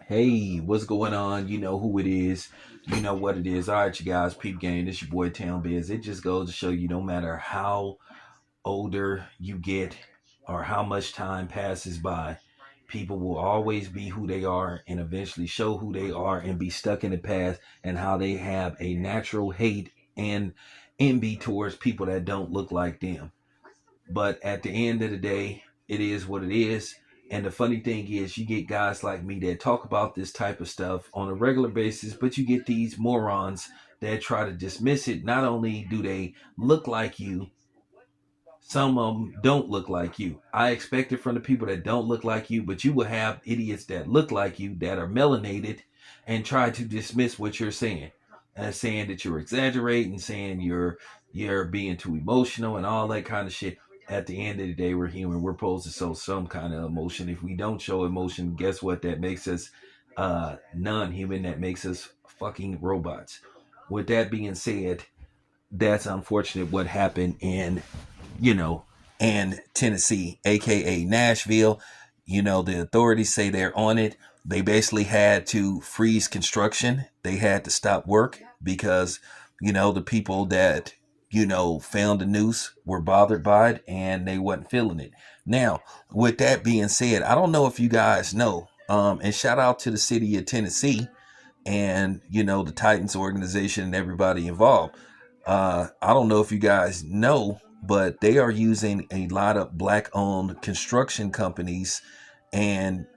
Hey, what's going on? You know who it is. You know what it is. All right, you guys, peep game. This your boy Town Biz. It just goes to show you no matter how older you get or how much time passes by, people will always be who they are and eventually show who they are and be stuck in the past and how they have a natural hate and envy towards people that don't look like them. But at the end of the day, it is what it is. And the funny thing is, you get guys like me that talk about this type of stuff on a regular basis, but you get these morons that try to dismiss it. Not only do they look like you, some of them don't look like you. I expect it from the people that don't look like you, but you will have idiots that look like you that are melanated and try to dismiss what you're saying. And saying that you're exaggerating, saying you're being too emotional and all that kind of shit. At the end of the day, we're human. We're supposed to show some kind of emotion. If we don't show emotion, guess what? That makes us non-human. That makes us fucking robots. With that being said, that's unfortunate what happened in Tennessee, aka Nashville. The authorities say they're on it. They basically had to freeze construction. They had to stop work because, the people that, found the noose were bothered by it and they wasn't feeling it. Now, with that being said, I don't know if you guys know, and shout out to the city of Tennessee and, the Titans organization and everybody involved. I don't know if you guys know, but they are using a lot of black owned construction companies and,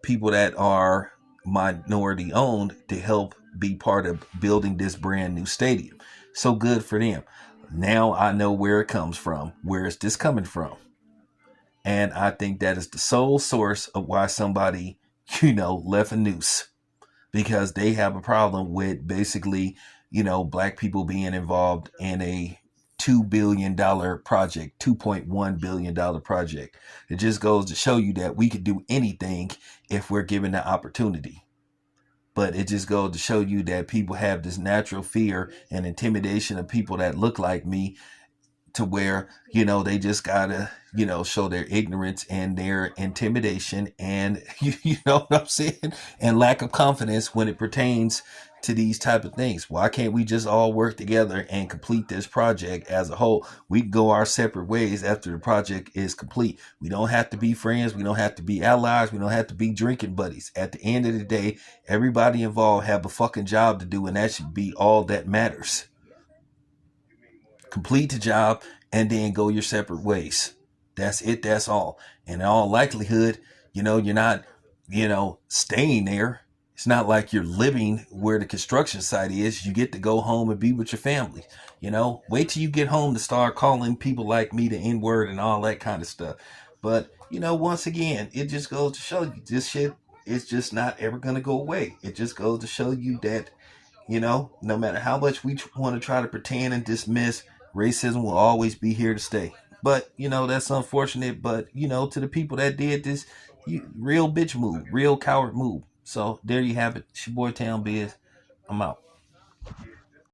people that are minority owned to help be part of building this brand new stadium. So good for them. Now I know where it comes from. Where is this coming from? And I think that is the sole source of why somebody, left a noose because they have a problem with basically, black people being involved in a $2 billion project, $2.1 billion project. It just goes to show you that we could do anything if we're given the opportunity. But it just goes to show you that people have this natural fear and intimidation of people that look like me to where they just gotta show their ignorance and their intimidation and you know what I'm saying, and lack of confidence when it pertains to these type of things. Why can't we just all work together and complete this project as a whole? We can go our separate ways after the project is complete. We don't have to be friends, we don't have to be allies, we don't have to be drinking buddies. At the end of the day, everybody involved have a fucking job to do, and that should be all that matters. Complete the job and then go your separate ways. That's it. That's all. And in all likelihood, you're not, staying there. It's not like you're living where the construction site is. You get to go home and be with your family. Wait till you get home to start calling people like me the N word and all that kind of stuff. But, once again, it just goes to show you this shit is just not ever going to go away. It just goes to show you that no matter how much we want to try to pretend and dismiss, racism will always be here to stay. But, that's unfortunate. But, to the people that did this, real bitch move, real coward move. So there you have it. It's your boy Town Biz. I'm out.